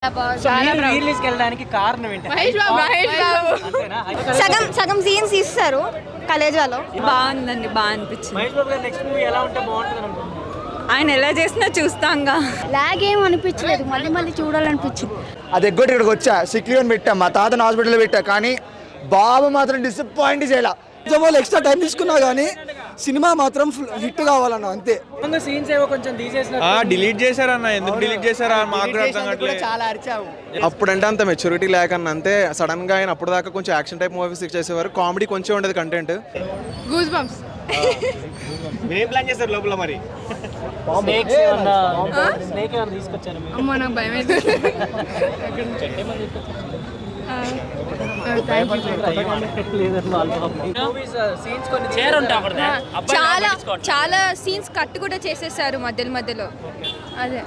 Release వెళ్ళడానికి కారణం ఏంటి? సగం సీన్స్ ఇస్తారు కలేజాలో. బాగుందండి, బాగా అనిపించింది. మహేష్ బాబు గారి నెక్స్ట్ మూవీ ఎలా ఉంటే బాగుంటుంది అనుకుంటున్నాను? ఆయన ఎలా చేసినా చూస్తాంగా. లాగ్ ఏం అనిపించలేదు, మళ్ళీ చూడాలనిపించింది. అది ఎగ్గొట్టి ఇక్కడికి వచ్చా, సిక్ లీవ్ పెట్టా, మా తాతను హాస్పిటల్లో పెట్టా, కానీ బాబు మాత్రం డిసప్పాయింట్ చేయాల. ఎక్స్ట్రా టైం తీసుకున్నా కానీ సినిమా మాత్రం హిట్ కావాలన్న, అంతే. సీన్స్ ఏవో కొంచెం తీసేసిన డిలీట్ చేశారన్న, ఎందుకు డిలీట్ చేశారా మాకు అర్థం కావట్లేదు. చాలా అరిచావు. అప్పుడంటే అంత మెచ్యూరిటీ లేకన్నా, అంతే సడన్ గా ఆయన అప్పుడు దాకా కొంచెం యాక్షన్ టైప్ మూవీస్ చేసేవారు, కామెడీ కొంచెం ఉండేది కంటెంట్. Goose bumps. ఏం ప్లాన్ చేశారు లోపల మరి? స్నేక్ ఏమైనా తీసుకొచ్చారు? అమ్మ నాకు భయం అయితే. చాలా సీన్స్ కట్ కూడా చేసేసారు మధ్యలో. అదే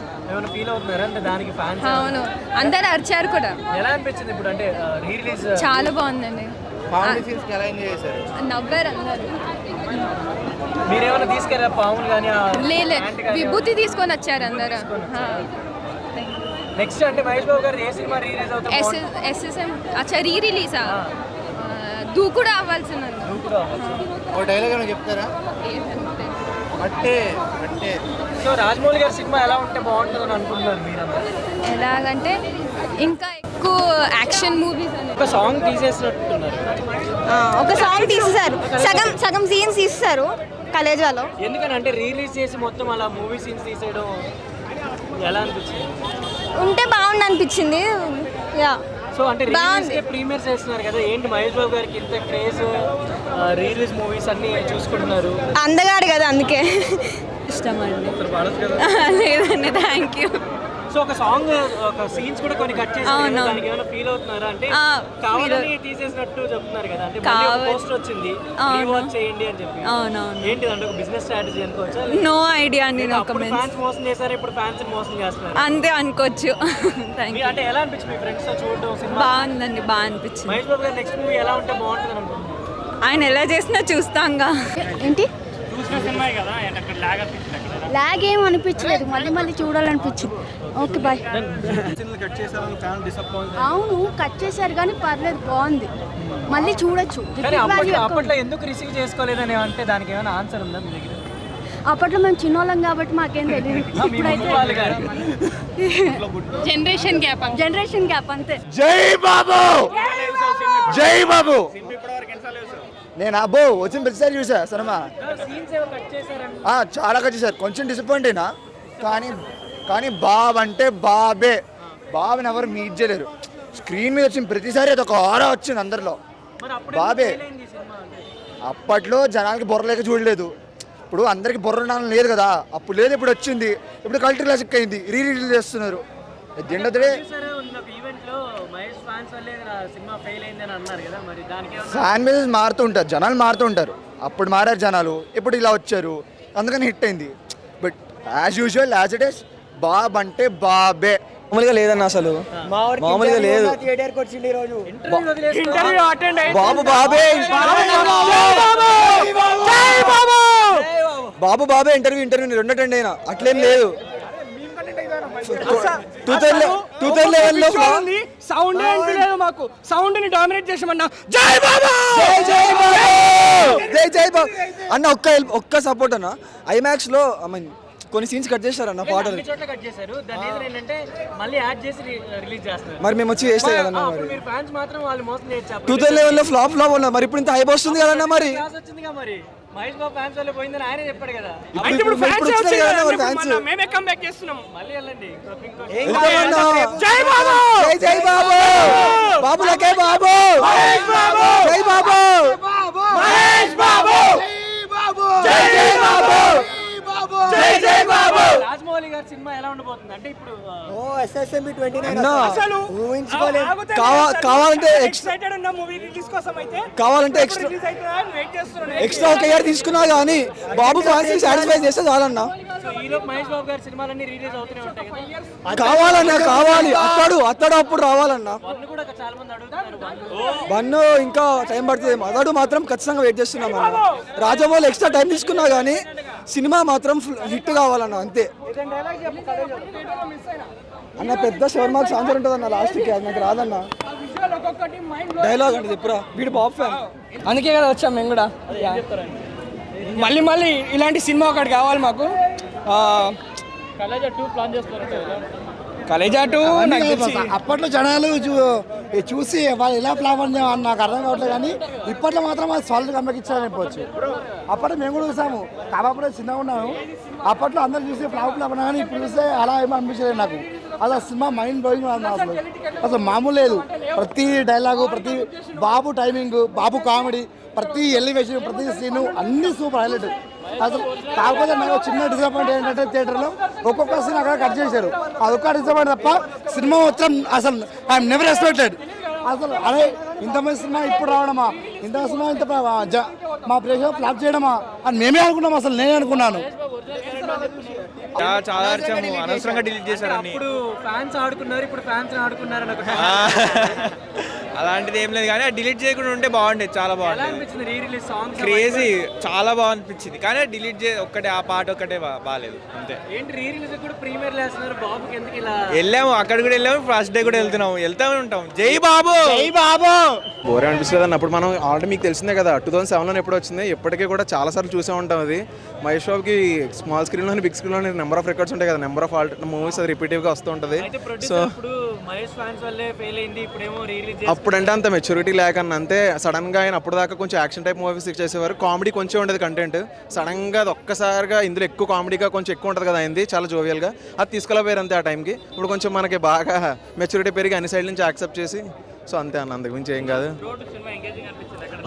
ఫీల్ అవుతున్నారా అంటే దానికి ఫ్యాన్స్? అవును, అందరు అరిచారు కూడా. ఎలా అనిపించింది ఇప్పుడు అంటే రీ రిలీజ్? చాలా బాగుందండి, నవ్వారు అందరు. మీరేమైనా తీసుకెళ్ళారా పాములు కానీ? లేలే, విభూతి తీసుకొని వచ్చారు అందరు. నెక్స్ట్ అంటే మహేష్ బాబు గారు ఏ సినిమా రీ రిలీజ్ అవుతుంది? ఎస్ఎస్ఎం. అచ్చా, రీ రిలీజా? దూకుడు అవ్వాల్సింది. చెప్తారా? సో రాజమౌళి గారి సినిమా ఎలా ఉంటే బాగుంటుందని అనుకుంటున్నారు మీరంతా? ఎలాగంటే ఇంకా ఎక్కువ యాక్షన్ మూవీస్. ఒక సాంగ్ తీసేసినట్టున్నారు. ఒక సాంగ్ తీసేసారు, సగం సీన్స్ ఇస్తారు కలేజాలో. ఎందుకని అంటే రిలీజ్ చేసి మొత్తం అలా మూవీ సీన్స్ తీసేయడం ఎలా అనిపించింది? ఉంటే బాగుంది అనిపించింది. యా, సో అంటే ప్రీమియర్స్ చేస్తున్నారు కదా, ఏంటి మహేష్ బాబు గారికి ఇంత క్రేజ్? రిలీజ్ మూవీస్ అన్ని చూసుకుంటున్నారు. అందగాడు కదా, అందుకే ఇష్టం అండి. లేదండి, థ్యాంక్ యూ. సో ఒక సాంగ్, ఒక సీన్స్ కూడా కొన్ని కట్ చేసి దానికి ఏమైనా ఫీల్ అవుతున్నారా అంటే? కావాలని తీసేసినట్టు చెప్తున్నారు కదా, అంటే పోస్టర్ వచ్చింది రీవాచ్ చేయండి అని చెప్పి. అవునవును. ఏంటి అంటే ఒక బిజినెస్ స్ట్రాటజీ అనుకోవచ్చా? నో ఐడియా అండి. ఫ్యాన్స్ మోసం చేశారు, ఇప్పుడు ఫ్యాన్స్ మోసం చేస్తున్నారు, అంతే అనుకోవచ్చు. Thank you. అంటే ఎలా అనిపించింది మీ ఫ్రెండ్స్ తో చూడడం సినిమా? బాగుందండి, బాగా అనిపించింది. మహేష్ బాబు గారి నెక్స్ట్ మూవీ ఎలా ఉంటే బాగుంటుంది అనుకుంటున్నాను? ఆయన ఎలా చేసినా చూస్తాంగా. ఏంటి చూసిన సినిమా కదా, అక్కడ లాగ్ అనిపించింది. లాగ్ ఏం అనిపించలేదు, మళ్ళీ చూడాలనిపించింది. Okay, bye. అవును, కట్ చేశారు కానీ పర్లేదు, బాగుంది, మళ్ళీ చూడొచ్చు. అప్పట్లో ఎందుకు రిసీవ్ చేసుకోలేదని అంటే దానికి ఏమైనా ఆన్సర్ ఉందా మీ దగ్గర? అప్పట్లో మేము చిన్నోళ్ళం కాబట్టి మాకేం తెలియదు. ఇప్పుడైతే జనరేషన్ గ్యాప్ అంతే. జై బాబు, జై బాబు. నేను అబ్బో వచ్చిన ప్రతిసారి చూసా సినిమా, చాలా కట్ చేశారు. కొంచెం డిసప్పాయింట్ అయినా, కానీ బాబు అంటే బాబే. బాబుని ఎవరు మీట్ చేయలేరు. స్క్రీన్ మీద వచ్చిన ప్రతిసారి అది ఒక ఆరా వచ్చింది అందరిలో, బాబే. అప్పట్లో జనాలకి బుర్ర లేక చూడలేదు, ఇప్పుడు అందరికి బుర్ర ఉండాలని లేదు కదా, అప్పుడు లేదు, ఇప్పుడు వచ్చింది. ఇప్పుడు కల్చర్ క్లాసిక్ అయింది, రిలీజ్ చేస్తున్నారు. ఫ్యాన్ బేసెస్ మారుతూ ఉంటారు, జనాలు మారుతూ ఉంటారు. అప్పుడు మారారు జనాలు, ఇప్పుడు ఇలా వచ్చారు, అందుకని హిట్ అయింది. But as usual, as it is, Bob అంటే బాబే. మామూలుగా లేదన్న, అసలు మామూలుగా లేదు. బాబు బాబే, బాబు బాబే. ఇంటర్వ్యూ రెండు అటెండ్ అయినా, అట్లేం లేదు. 2011 సౌండ్ లేదు, మాకు సౌండ్ ని డామినేట్ చేసామన్నా. జై బాబు, జై బాబు అన్న. ఒక్క సపోర్ట్ అన్న, ఐమాక్స్ లో కొన్ని సీన్స్ కట్ చేశారన్న, పాటలు. మరి మేము వచ్చి వేస్తే కదన్నా, మరి 2011 లో ఫ్లాప్ ఉన్నా, మరి ఇప్పుడు ఇంత హైప్ వస్తుంది కదన్నా. మరి మహేష్ బాబు ఫ్యాన్స్ వల్ల పోయిందని ఆయన చెప్పాడు కదా. ఇప్పుడు మేమే కమ్ బ్యాక్ చేస్తున్నాం. మళ్ళీ వెళ్ళండి. జై బాబు, జై బాబు, బాబులకే బాబు, జై బాబు, మహేష్ బాబు, జై జై బాబు, జై జై బాబు. రాజమౌళి గారి సినిమా ఎలా ఉండబోతుంది అంటే ఇప్పుడు SSMB 29 కావాలంటే ఎక్స్ట్రా ఒక ఇయర్ తీసుకున్నా కానీ బాబు ఫ్యాన్స్ సాటిస్ఫై చేస్తే చాలన్నా. మహేష్ బాబు గారి సినిమాలన్నీ రిలీజ్ అవుతూనే ఉంటాయి కదా, కావాలన్నా, కావాలి. అతడు అప్పుడు రావాలన్నా. చాలా మంది అడుగుతున్నారు. బన్ను ఇంకా టైం పడుతుంది, అతడు మాత్రం ఖచ్చితంగా వెయిట్ చేస్తున్నాం అన్న. రాజమౌళి ఎక్స్ట్రా టైం తీసుకున్నా కానీ సినిమా మాత్రం హిట్ కావాలన్నా, అంతే. అన్న పెద్ద షవర్మాకి సాంజర్ ఉంటుంది అన్న లాస్ట్కి, అది నాకు రాదన్న. డైలాగ్ అంటే చెప్పురా, వీడు బాబు ఫ్యాన్. అందుకే కదా వచ్చాం మేము కూడా. మళ్ళీ మళ్ళీ ఇలాంటి సినిమా ఒకటి కావాలి మాకు. కలేజా 2 నాకు తెలిసి అప్పట్లో జనాలు చూసి వాళ్ళు ఎలా ఫ్లాప్ అని నాకు అర్థం కావట్లేదు, కానీ ఇప్పట్లో మాత్రం అది సాలిడ్ కంబ్యాక్ ఇచ్చారనిపోవచ్చు. అప్పట్లో మేము కూడా చూసాము, కాబట్టి చిన్నగా ఉన్నాము. అప్పట్లో అందరు చూసి ఫ్లాప్ అన్నా, కానీ ఇప్పుడు చూస్తే అలా ఏమో అనిపించలేదు నాకు. అసలు సినిమా మైండ్ బ్లోయింగ్ అసలు మామూలు లేదు. ప్రతి డైలాగు, ప్రతి బాబు టైమింగ్, బాబు కామెడీ, ప్రతి ఎలివేషన్, ప్రతి సీను అన్ని సూపర్ హైలైట్ అసలు. కాకపోతే నాకు చిన్న డిసప్పాయింట్ ఏంటంటే థియేటర్లో ఒక్కొక్క సీన్ అక్కడ కట్ చేశారు. అదొక్క డిసప్పాయింట్ తప్ప సినిమా మొత్తం అసలు ఐఎమ్ నెవర్ ఎక్స్పెక్టెడ్. అసలు అదే ఇంత మంచి సినిమా ఇప్పుడు రావడమా, ఇంత సినిమా ఇంత మా ప్రేక్షకులు ఫ్లాప్ చేయడమా అని మేమే అనుకున్నాం. అసలు నేనే అనుకున్నాను. చాలా అనవసరంగా డిలీట్ చేశారు. అప్పుడు ఫ్యాన్స్ ఆడుకున్నారు, ఇప్పుడు ఫ్యాన్స్ ఆడుకున్నారు అని ఒక అలాంటిది ఏం లేదు, కానీ డిలీట్ చేయకుండా ఉంటే బాగుండేది, చాలా బాగుంది. అనిపించింది రీ రిలీజ్ సాంగ్స్ క్రేజీ, చాలా బాగా అనిపించింది. కానీ డిలీట్ చేసి ఒక్కటే ఆ పాట ఒక్కటే బాగాలేదు అంతే. ఏంటి రీ రిలీజ్ కూడా ప్రీమియర్ వేస్తున్నారు, బాబుకి ఎందుకు ఇలా? వెళ్ళాము, అక్కడ కూడా వెళ్ళాము, ఫస్ట్ డే కూడా వెళ్తామే ఉంటాం. జై బాబు, జై బాబు. బోరే అనిపిస్తుంది అన్న. అప్పుడు మనం ఆల్రెడీ మీకు తెలిసిందే కదా, 2007లో ఎప్పుడు వచ్చింది, ఇప్పటికీ కూడా చాలా సార్లు చూసే ఉంటాం. అది మహేష్ బాబుకి స్మాల్ స్క్రీన్లోని బిగ్ స్క్రీన్లోని నెంబర్ ఆఫ్ రికార్డ్స్ ఉంటాయి కదా, నెంబర్ ఆఫ్ మూవీస్ అది రిపీటివ్గా వస్తూ ఉంటుంది. సో మహేష్ ఫ్యాన్స్ వల్లే ఫెయిల్ అయింది, ఇప్పుడేమో రీ రిలీజ్. అప్పుడంటే అంత మెచ్యూరిటీ లేకన్నా, అంతే సడన్గా ఆయన అప్పుడు దాకా కొంచెం యాక్షన్ టైప్ మూవీస్ చేసేవారు. కామెడీ కొంచెం ఉండేది కంటెంట్. సడన్గా అది ఒక్కసారిగా ఇందులో ఎక్కువ కామెడీగా కొంచెం ఎక్కువ ఉంటుంది కదా అయింది, చాలా జోవియల్గా. అది తీసుకెళ్ళిపోయారు అంతే ఆ టైంకి. ఇప్పుడు కొంచెం మనకి బాగా మెచ్యూరిటీ పెరిగి అన్ని సైడ్ నుంచి యాక్సెప్ట్ చేసి, సో అంతే అన్న, అంతకు మించి ఏం కాదు.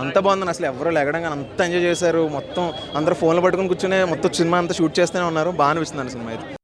అంత బాగుందని అసలు ఎవరు లేగడం కానీ అంత ఎంజాయ్ చేశారు. మొత్తం అందరూ ఫోన్లు పట్టుకుని కూర్చొని మొత్తం సినిమా అంతా షూట్ చేస్తూనే ఉన్నారు. బాగా అనిపిస్తుంది సినిమా అయితే.